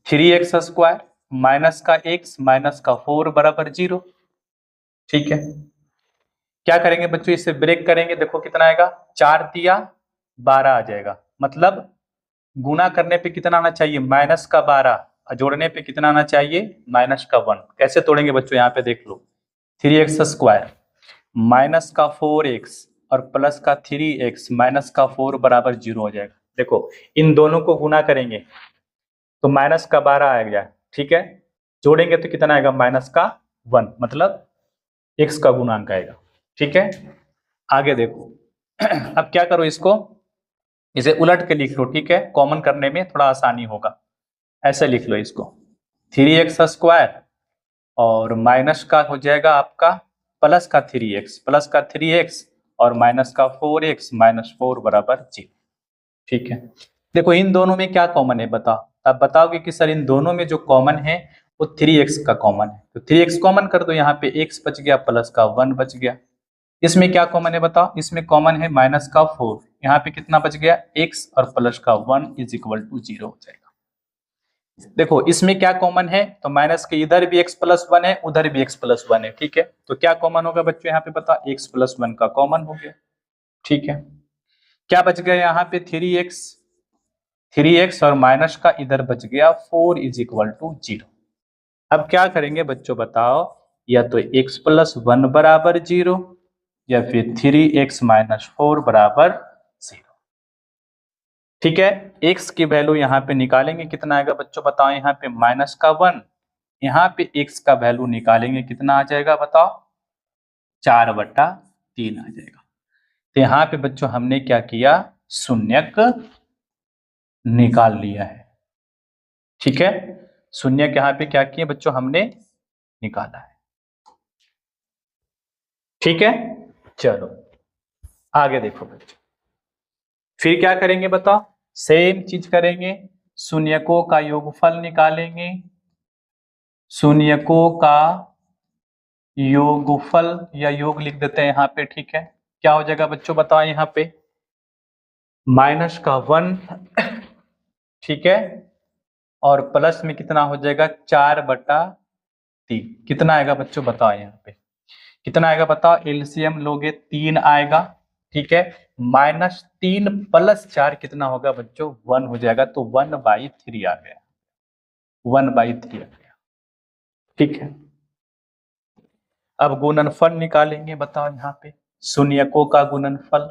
3x² माइनस का x माइनस का 4 बराबर 0। ठीक है, क्या करेंगे बच्चों, इसे ब्रेक करेंगे, देखो कितना आएगा, 4 दिया 12 आ जाएगा, मतलब गुना करने पे कितना आना चाहिए, -12, और जोड़ने पे कितना आना चाहिए, -1। कैसे तोड़ेंगे बच्चों, यहाँ पे देख लो, 3x², माइनस का 4x और प्लस का 3x माइनस का 4 बराबर 0 हो जाएगा। देखो इन दोनों को गुना करेंगे तो माइनस का 12 आएगा, ठीक है, जोड़ेंगे तो कितना आएगा, माइनस का 1, मतलब x का गुणांक आएगा। ठीक है, आगे देखो अब क्या करो, इसको इसे उलट के लिख लो, ठीक है, कॉमन करने में थोड़ा आसानी होगा। ऐसे लिख लो इसको, 3x² और माइनस का हो जाएगा आपका प्लस का 3x और माइनस का 4x माइनस 4 बराबर 0। ठीक है, देखो इन दोनों में क्या कॉमन है बताओ। अब बताओगे कि सर इन दोनों में जो कॉमन है वो 3x का कॉमन है, तो 3x कॉमन कर दो, यहाँ पे x बच गया प्लस का 1 बच गया। इसमें क्या कॉमन है बताओ, इसमें कॉमन है माइनस का 4, यहाँ पे कितना बच गया, x और प्लस का 1 इज इक्वल टू 0 हो जाएगा। देखो इसमें क्या कॉमन है, तो माइनस के इधर भी x+1 है, उधर भी x+1 है। ठीक है, तो क्या कॉमन होगा बच्चों, यहाँ पे बता, x+1 का कॉमन हो गया। ठीक है, क्या बच गया यहाँ पे 3x और माइनस का इधर बच गया 4 इज इक्वल टू 0। अब क्या करेंगे बच्चों बताओ, या तो x+1 बराबर 0 या फिर 3x माइनस 4 बराबर 0। ठीक है, x की वैल्यू यहाँ पे निकालेंगे, कितना आएगा बच्चों बताओ, यहाँ पे माइनस का 1, यहाँ पे x का वैल्यू निकालेंगे, कितना आ जाएगा बताओ, 4/3 आ जाएगा। तो यहाँ पे बच्चों हमने क्या किया, शून्यक निकाल लिया है। ठीक है, शून्यक यहाँ पे क्या किए बच्चों, हमने निकाला है। ठीक है, चलो आगे देखो बच्चों, फिर क्या करेंगे बताओ, सेम चीज करेंगे, शून्यकों का योगफल निकालेंगे, शून्यकों का योगफल या योग लिख देते हैं यहाँ पे। ठीक है, क्या हो जाएगा बच्चों बताओ, यहाँ पे माइनस का 1, ठीक है, और प्लस में कितना हो जाएगा 4/3, कितना आएगा बच्चों बताओ, यहाँ पे कितना आएगा बताओ, एलसीएम लोगे 3 आएगा। ठीक है, -3 + 4 कितना होगा बच्चों, 1 हो जाएगा, तो 1/3 आ गया, 1/3 आ गया। ठीक है, अब गुणनफल निकालेंगे, बताओ यहाँ पे शून्यकों का गुणनफल,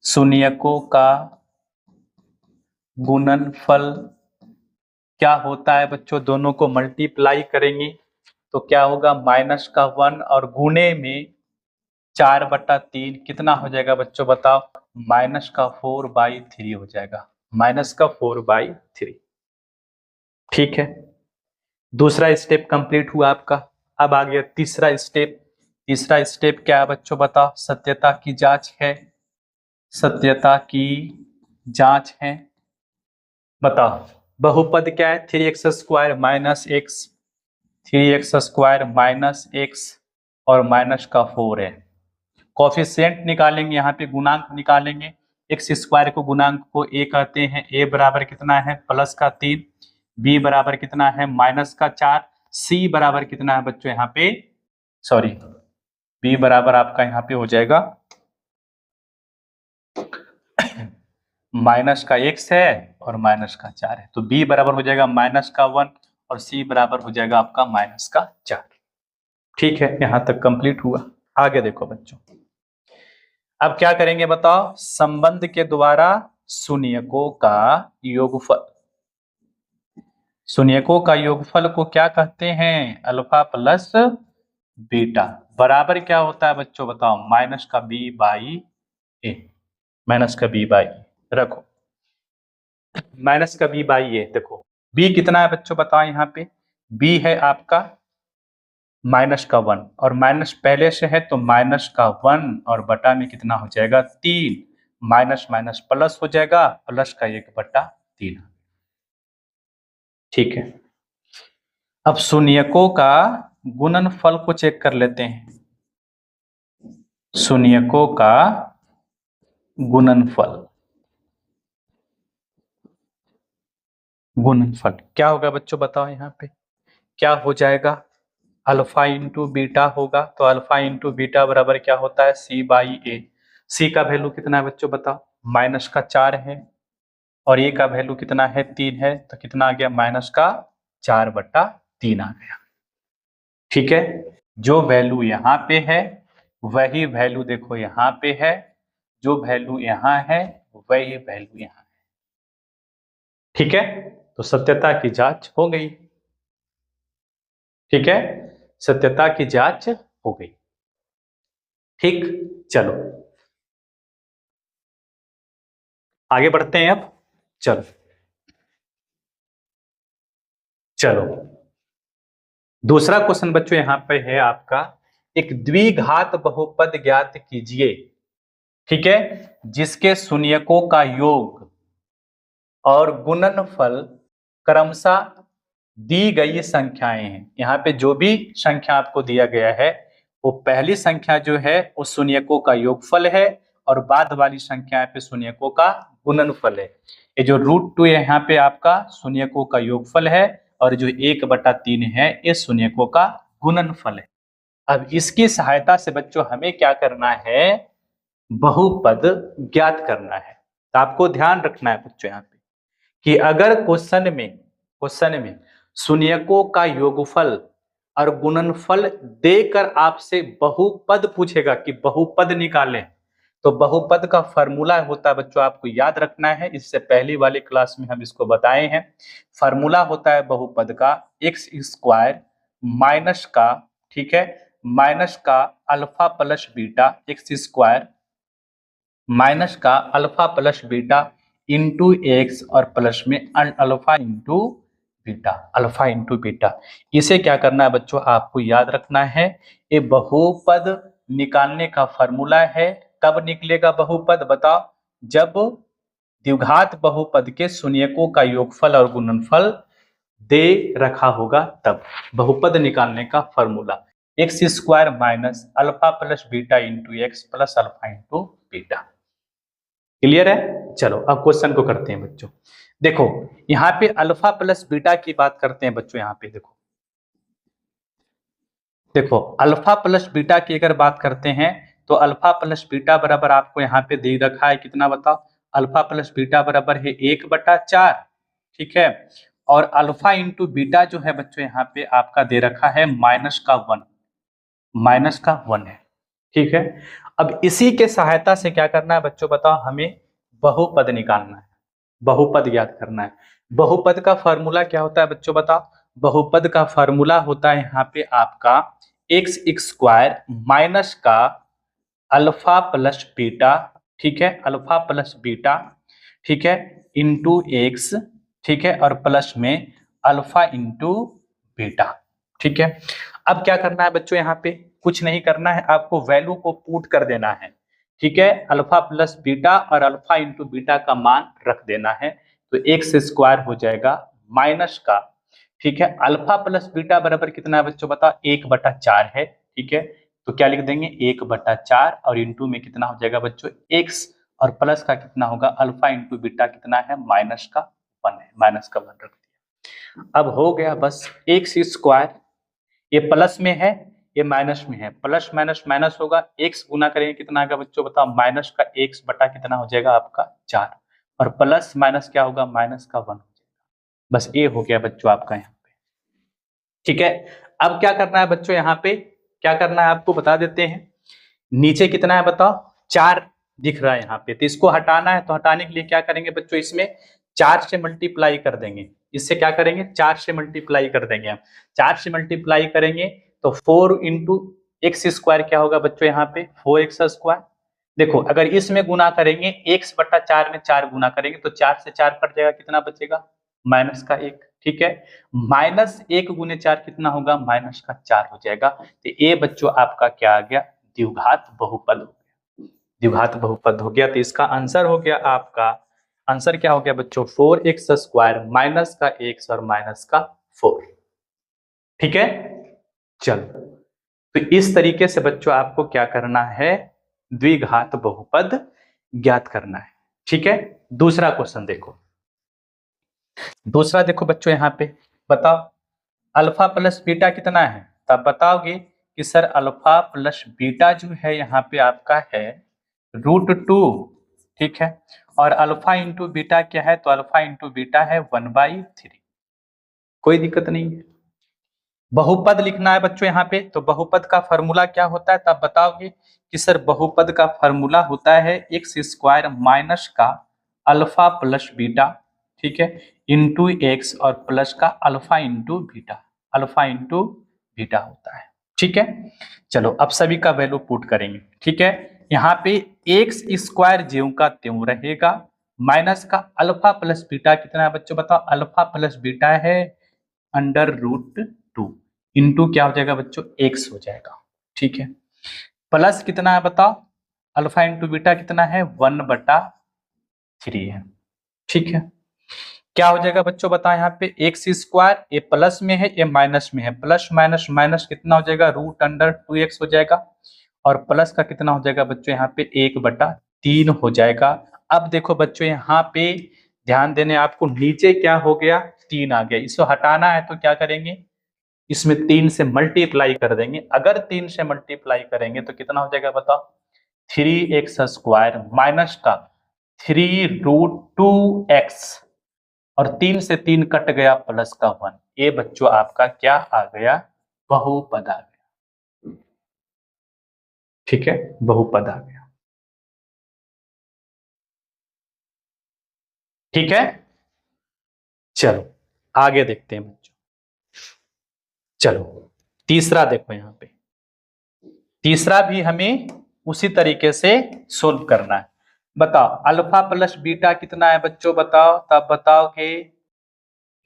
शून्यकों का गुणनफल क्या होता है बच्चों, दोनों को मल्टीप्लाई करेंगे तो क्या होगा, माइनस का 1 और गुणे में 4/3 कितना हो जाएगा बच्चों बताओ, माइनस का 4/3 हो जाएगा, माइनस का 4/3। ठीक है, दूसरा स्टेप कंप्लीट हुआ आपका। अब आ गया तीसरा स्टेप। तीसरा स्टेप क्या है बच्चों बताओ, सत्यता की जांच है, सत्यता की जांच है। बताओ बहुपद क्या है, 3x² minus x, 3x² minus x और माइनस का 4 है। कॉफिशिएंट निकालेंगे, यहाँ पे गुणांक निकालेंगे, x² को गुणांक को a कहते हैं, a बराबर कितना है प्लस का 3, b बराबर कितना है माइनस का 4, c बराबर कितना है बच्चों यहाँ पे, सॉरी b बराबर आपका यहाँ पे हो जाएगा माइनस का x है और माइनस का 4 है, तो b बराबर हो जाएगा माइनस का 1 और c बराबर हो जाएगा आपका माइनस का 4। ठीक है, यहां तक कंप्लीट हुआ। आगे देखो बच्चों, अब क्या करेंगे बताओ, संबंध के द्वारा शून्यकों का योगफल, शून्यकों का योगफल को क्या कहते हैं, अल्फा प्लस बीटा, बराबर क्या होता है बच्चों बताओ, माइनस का b/a, माइनस का b/a रखो, माइनस का b/a। देखो b कितना है बच्चों बताओ, यहाँ पे b है आपका माइनस का 1 और माइनस पहले से है तो माइनस का 1 और बटा में कितना हो जाएगा 3, माइनस माइनस प्लस हो जाएगा, प्लस का 1/3। ठीक है, अब शून्यकों का गुणनफल को चेक कर लेते हैं, शून्यकों का गुणनफल, गुणनफल क्या होगा बच्चों बताओ, यहाँ पे क्या हो जाएगा, अल्फा इंटू बीटा होगा, तो अल्फा इंटू बीटा बराबर क्या होता है, c/a। c का वैल्यू कितना है बच्चों बताओ, माइनस का 4 है और a का वैल्यू कितना है 3 है, तो कितना आ गया माइनस का 4/3 आ गया। ठीक है, जो वैल्यू यहाँ पे है वही वैल्यू देखो यहाँ पे है, जो वैल्यू यहाँ है वही वैल्यू यहाँ है। ठीक है, तो सत्यता की जांच हो गई। ठीक है, सत्यता की जांच हो गई। ठीक, चलो आगे बढ़ते हैं अब। चलो चलो दूसरा क्वेश्चन बच्चों यहां पे है आपका, एक द्विघात बहुपद ज्ञात कीजिए। ठीक है, जिसके शून्यकों का योग और गुणनफल क्रमशः दी गई संख्याएं हैं। यहाँ पे जो भी संख्या आपको दिया गया है वो पहली संख्या जो है वो शून्यकों का योगफल है और बाद वाली संख्या पे शून्यकों का गुणनफल है। ये जो √2 यहाँ पे आपका शून्यकों का योगफल है और जो 1/3 है ये शून्यकों का गुणनफल है। अब इसकी सहायता से बच्चों हमें क्या करना है, बहुपद ज्ञात करना है। तो आपको ध्यान रखना है बच्चों यहाँ पे कि अगर क्वेश्चन में शून्यकों का योगफल और गुणनफल देकर आपसे बहुपद पूछेगा कि बहुपद निकालें, तो बहुपद का फॉर्मूला होता है बच्चों, आपको याद रखना है। इससे पहली वाली क्लास में हम इसको बताए हैं। फॉर्मूला होता है बहुपद का x² माइनस का, ठीक है, माइनस का alpha plus beta, x² minus का alpha plus beta into x और प्लस में alpha into beta, alpha into beta. इसे क्या करना है बच्चों, आपको याद रखना है। ये बहुपद निकालने का फॉर्मूला है। कब निकलेगा बहुपद बताओ, जब द्विघात बहुपद के शून्यकों का योगफल और गुणनफल दे रखा होगा तब। बहुपद निकालने का formula x² minus alpha plus beta into x plus alpha into beta. Clear है? चलो अब क्वेश्चन को करते हैं बच्चों। देखो यहाँ पे अल्फा प्लस बीटा की बात करते हैं बच्चों। यहाँ पे देखो अल्फा प्लस बीटा की अगर बात करते हैं तो अल्फा प्लस बीटा बराबर आपको यहाँ पे दे रखा है कितना बताओ, अल्फा प्लस बीटा बराबर है 1/4। ठीक है, और अल्फा इंटू बीटा जो है बच्चों यहाँ पे आपका दे रखा है -1, -1 है। ठीक है, अब इसी के सहायता से क्या करना है बच्चों बताओ, हमें बहुपद निकालना है, बहुपद याद करना है। बहुपद का फॉर्मूला क्या होता है बच्चों बताओ, बहुपद का फॉर्मूला होता है यहाँ पे आपका x² माइनस का अल्फा प्लस बीटा, ठीक है, अल्फा प्लस बीटा, ठीक है, इंटू एक्स, ठीक है, और प्लस में अल्फा इंटू बीटा। ठीक है, अब क्या करना है बच्चों, यहाँ पे कुछ नहीं करना है, आपको वैल्यू को पुट कर देना है। ठीक है, अल्फा प्लस बीटा और अल्फा इंटू बीटा का मान रख देना है, तो x² हो जाएगा माइनस का, ठीक है, अल्फा प्लस बीटा बराबर कितना है बच्चों बताओ, 1/4 है। ठीक है, तो क्या लिख देंगे 1/4 और इंटू में कितना हो जाएगा बच्चों x, और प्लस का कितना होगा अल्फा इंटू बीटा कितना है -1 है, -1 रख दिया। अब हो गया बस x², ये प्लस में है ये माइनस में है, प्लस माइनस माइनस होगा, x गुना करेंगे कितना आएगा बच्चों बताओ, माइनस का x बटा कितना हो जाएगा आपका 4, और प्लस माइनस क्या होगा -1 हो जाएगा। बस ये हो गया बच्चों आपका यहाँ पे। ठीक है, अब क्या करना है बच्चों, यहाँ पे क्या करना है आपको बता देते हैं। नीचे कितना है बताओ, 4 दिख रहा है यहाँ पे, तो इसको हटाना है, तो हटाने के लिए क्या करेंगे बच्चों, इसमें 4 से मल्टीप्लाई कर देंगे। इससे क्या करेंगे 4 से मल्टीप्लाई कर देंगे हम, 4 से मल्टीप्लाई करेंगे तो 4 इंटू x² क्या होगा बच्चों यहाँ पे 4x²। देखो अगर इसमें गुना करेंगे x/4 में 4 गुना करेंगे तो 4 से 4 कट जाएगा, कितना बचेगा -1। ठीक है, -1 गुने 4 कितना होगा -4 हो जाएगा। तो ये बच्चों आपका क्या आ गया, द्विघात बहुपद हो गया, द्विघात बहुपद हो गया। तो इसका आंसर हो गया आपका, आंसर क्या हो गया बच्चों 4x² माइनस का x और माइनस का 4। ठीक है, चलो तो इस तरीके से बच्चों आपको क्या करना है, द्विघात बहुपद ज्ञात करना है। ठीक है, दूसरा क्वेश्चन देखो, दूसरा देखो बच्चों यहाँ पे बताओ अल्फा प्लस बीटा कितना है, तब बताओगे कि सर अल्फा प्लस बीटा जो है यहाँ पे आपका है √2। ठीक है, और अल्फा इंटू बीटा क्या है, तो अल्फा इंटू बीटा है 1/3। कोई दिक्कत नहीं है, बहुपद लिखना है बच्चों यहाँ पे, तो बहुपद का फॉर्मूला क्या होता है तब बताओगे कि सर बहुपद का फॉर्मूला होता है एक्स स्क्वायर माइनस का अल्फा प्लस बीटा, ठीक है, इंटू एक्स और प्लस का alpha into beta, alpha into beta होता है, ठीक है। चलो अब सभी का वैल्यू पुट करेंगे, ठीक है। यहाँ पे एक्स स्क्वायर ज्यों का त्यों रहेगा, माइनस का अल्फा प्लस बीटा कितना है बच्चों बताओ, अल्फा प्लस बीटा है अंडर रूट 2 इंटू क्या हो जाएगा बच्चों, एक्स हो जाएगा, ठीक है। प्लस कितना है बताओ, अल्फा इंटू बीटा कितना है 1/3 है, ठीक है। क्या हो जाएगा बच्चों बताओ, यहाँ पे एक्स स्क्वायर, ये प्लस में है ये माइनस में है, प्लस माइनस माइनस कितना हो जाएगा, रूट अंडर 2x हो जाएगा, और प्लस का कितना हो जाएगा बच्चों यहाँ पे 1/3 हो जाएगा। अब देखो बच्चों यहाँ पे ध्यान देने आपको, नीचे क्या हो गया 3 आ गया, इसको हटाना है तो क्या करेंगे, इसमें 3 से मल्टीप्लाई कर देंगे। अगर 3 से मल्टीप्लाई करेंगे तो कितना हो जाएगा बताओ, 3x स्क्वायर माइनस का 3√2x, और 3 से 3 कट गया प्लस का 1, ये बच्चों आपका क्या आ गया, बहुपद आ गया, ठीक है, बहुपद आ गया, ठीक है। चलो आगे देखते हैं बच्चों, चलो तीसरा देखो, यहाँ पे तीसरा भी हमें उसी तरीके से सोल्व करना है। बताओ अल्फा प्लस बीटा कितना है बच्चों बताओ, तब बताओगे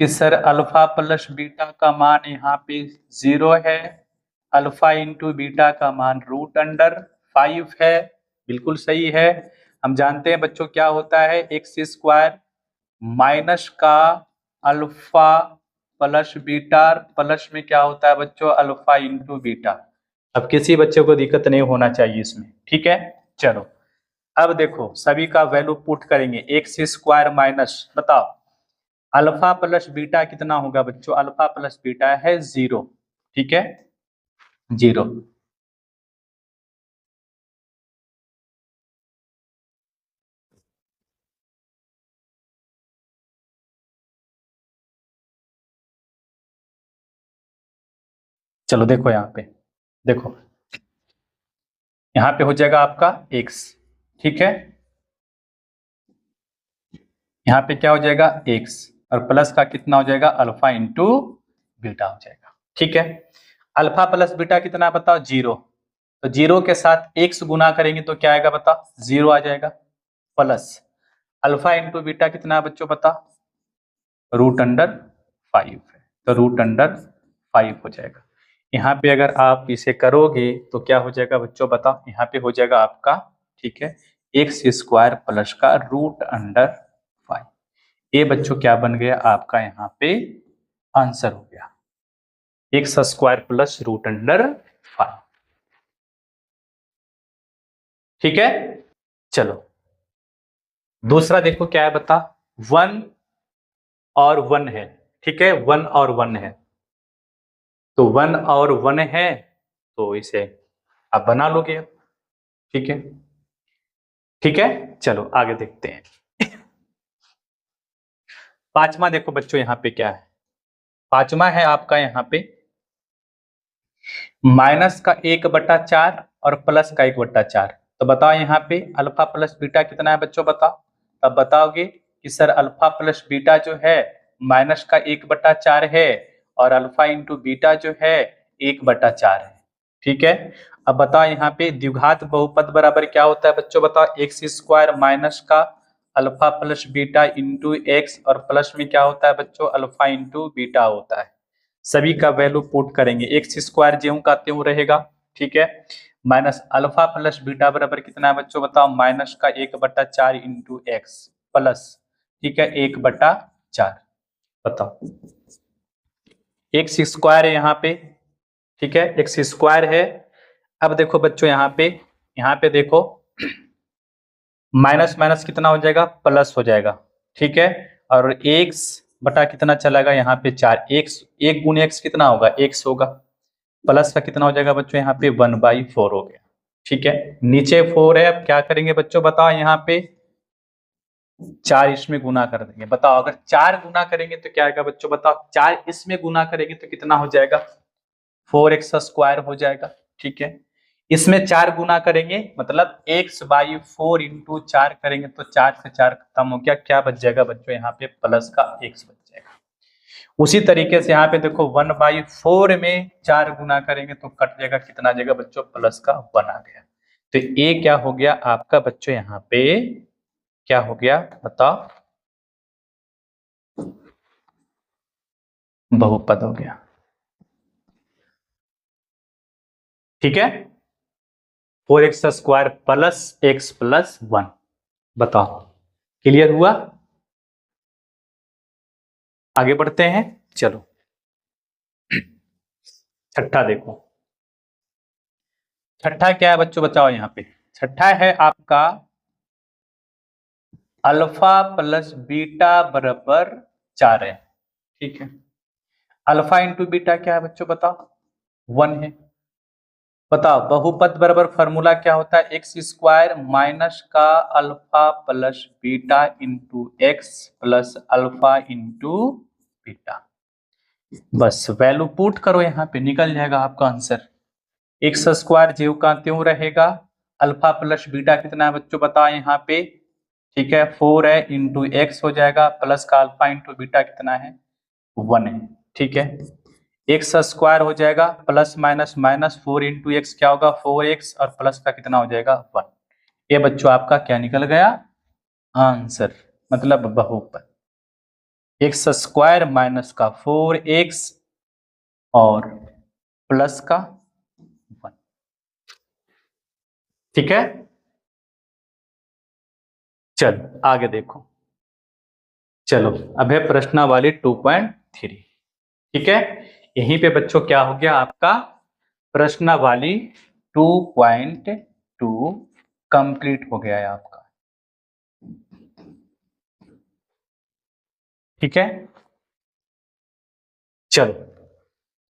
कि सर अल्फा प्लस बीटा का मान यहाँ पे 0 है, अल्फा इंटू बीटा का मान √5 है, बिल्कुल सही है। हम जानते हैं बच्चों क्या होता है, एक्स स्क्वायर माइनस का अल्फा प्लस बीटा, प्लस में क्या होता है बच्चों, अल्फा इंटू बीटा। अब किसी बच्चे को दिक्कत नहीं होना चाहिए इसमें, ठीक है। चलो अब देखो सभी का वैल्यू पुट करेंगे, एक्स स्क्वायर माइनस, बताओ अल्फा प्लस बीटा कितना होगा बच्चों, अल्फा प्लस बीटा है 0, ठीक है, 0। चलो देखो यहाँ पे, देखो यहाँ पे हो जाएगा आपका x, ठीक है, यहाँ पे क्या हो जाएगा x, और प्लस का कितना हो जाएगा, अल्फा इंटू बीटा हो जाएगा, ठीक है। अल्फा प्लस बीटा कितना है बताओ, 0, तो 0 के साथ x गुना करेंगे तो क्या आएगा बताओ, 0 आ जाएगा, प्लस अल्फा इंटू बीटा कितना है बच्चों बताओ, √5 है, तो √5 हो जाएगा। यहाँ पे अगर आप इसे करोगे तो क्या हो जाएगा बच्चों बताओ, यहाँ पे हो जाएगा आपका, ठीक है, एक्स स्क्वायर प्लस का √5, ये बच्चों क्या बन गया आपका, यहाँ पे आंसर हो गया एक्स स्क्वायर प्लस √5, ठीक है। चलो दूसरा देखो क्या है बता, 1 और 1 है, ठीक है, 1 और 1 है, तो 1 और 1 है तो इसे आप बना लोगे, ठीक है, ठीक है। चलो आगे देखते हैं, पांचवा देखो बच्चों यहाँ पे क्या है, पांचवा है आपका यहाँ पे माइनस का 1/4 और प्लस का 1/4, तो बताओ यहाँ पे अल्फा प्लस बीटा कितना है बच्चों बताओ, तब बताओगे कि सर अल्फा प्लस बीटा जो है माइनस का 1/4 है, और अल्फा इंटू बीटा जो है 1/4 है, ठीक है। अब बताओ यहाँ पे द्विघात बहुपद बराबर क्या होता है बच्चों बताओ, एक्स स्क्वायर माइनस का alpha plus beta into x, और प्लस में क्या होता है बच्चों, अल्फा इंटू बीटा होता है। सभी का वैल्यू पुट करेंगे, एक्स स्क्वायर ज्यों का त्यों रहेगा, ठीक है, माइनस अल्फा प्लस बीटा बराबर कितना है बच्चों बताओ, माइनस का 1/4 इंटू एक्स, प्लस, ठीक है, 1/4, बताओ एक्स स्क्वायर है यहाँ पे, ठीक है, एक्स स्क्वायर है। अब देखो बच्चों यहाँ पे देखो माइनस माइनस कितना हो जाएगा, प्लस हो जाएगा, ठीक है, और एक्स बटा कितना चलेगा यहाँ पे 4, एक्स 1 गुने एक्स कितना होगा, एक्स होगा, प्लस का कितना हो जाएगा बच्चों यहाँ पे 1/4 हो गया, ठीक है। नीचे 4 है, अब क्या करेंगे बच्चों बताओ, यहाँ पे 4 इसमें गुना कर देंगे, बताओ अगर 4 गुना करेंगे तो क्या आएगा बच्चों बताओ, 4 इसमें गुना करेंगे तो कितना हो जाएगा, 4x स्क्वायर हो जाएगा। ठीक है, इसमें 4 गुना करेंगे मतलब x बाई 4 इंटू 4 करेंगे तो 4 से 4 खत्म हो गया, क्या बच जाएगा बच्चों यहाँ पे प्लस का x बच जाएगा। उसी तरीके से यहाँ पे देखो 1/4 में 4 गुना करेंगे तो कट जाएगा, कितना आ जाएगा बच्चों प्लस का 1 आ गया। तो ये क्या हो गया आपका बच्चों यहाँ पे क्या हो गया बताओ, बहुपद हो गया। ठीक है, 4x square plus x plus 1, बताओ क्लियर हुआ। आगे बढ़ते हैं, चलो छठा देखो, छठा क्या है बच्चों बताओ यहाँ पे। छठा है आपका अल्फा प्लस बीटा बराबर 4 है। ठीक है, अल्फा इंटू बीटा क्या है बच्चों बताओ 1 है। बताओ बहुपद बराबर फॉर्मूला क्या होता है, एक्स स्क्वायर माइनस का alpha plus beta into x plus alpha into beta. बस वैल्यू पुट करो यहाँ पे, निकल जाएगा आपका आंसर। एक्स स्क्वायर ज्यों का त्यों रहेगा, अल्फा प्लस बीटा कितना है बच्चों बताओ यहाँ पे। ठीक है 4 है इंटू एक्स हो जाएगा प्लस का अल्फा इंटू बीटा कितना है 1 है। ठीक है, एक्स स्क्वायर हो जाएगा plus minus minus 4 into x क्या होगा 4x और प्लस का कितना हो जाएगा 1। ये बच्चों आपका क्या निकल गया आंसर, मतलब बहुपद एक्स स्क्वायर माइनस का 4x और प्लस का 1। ठीक है, चलो आगे देखो, चलो अब है प्रश्नावली 2.3। ठीक है, यहीं पे बच्चों क्या हो गया आपका प्रश्नावली 2.2 कंप्लीट हो गया है आपका। ठीक है, चलो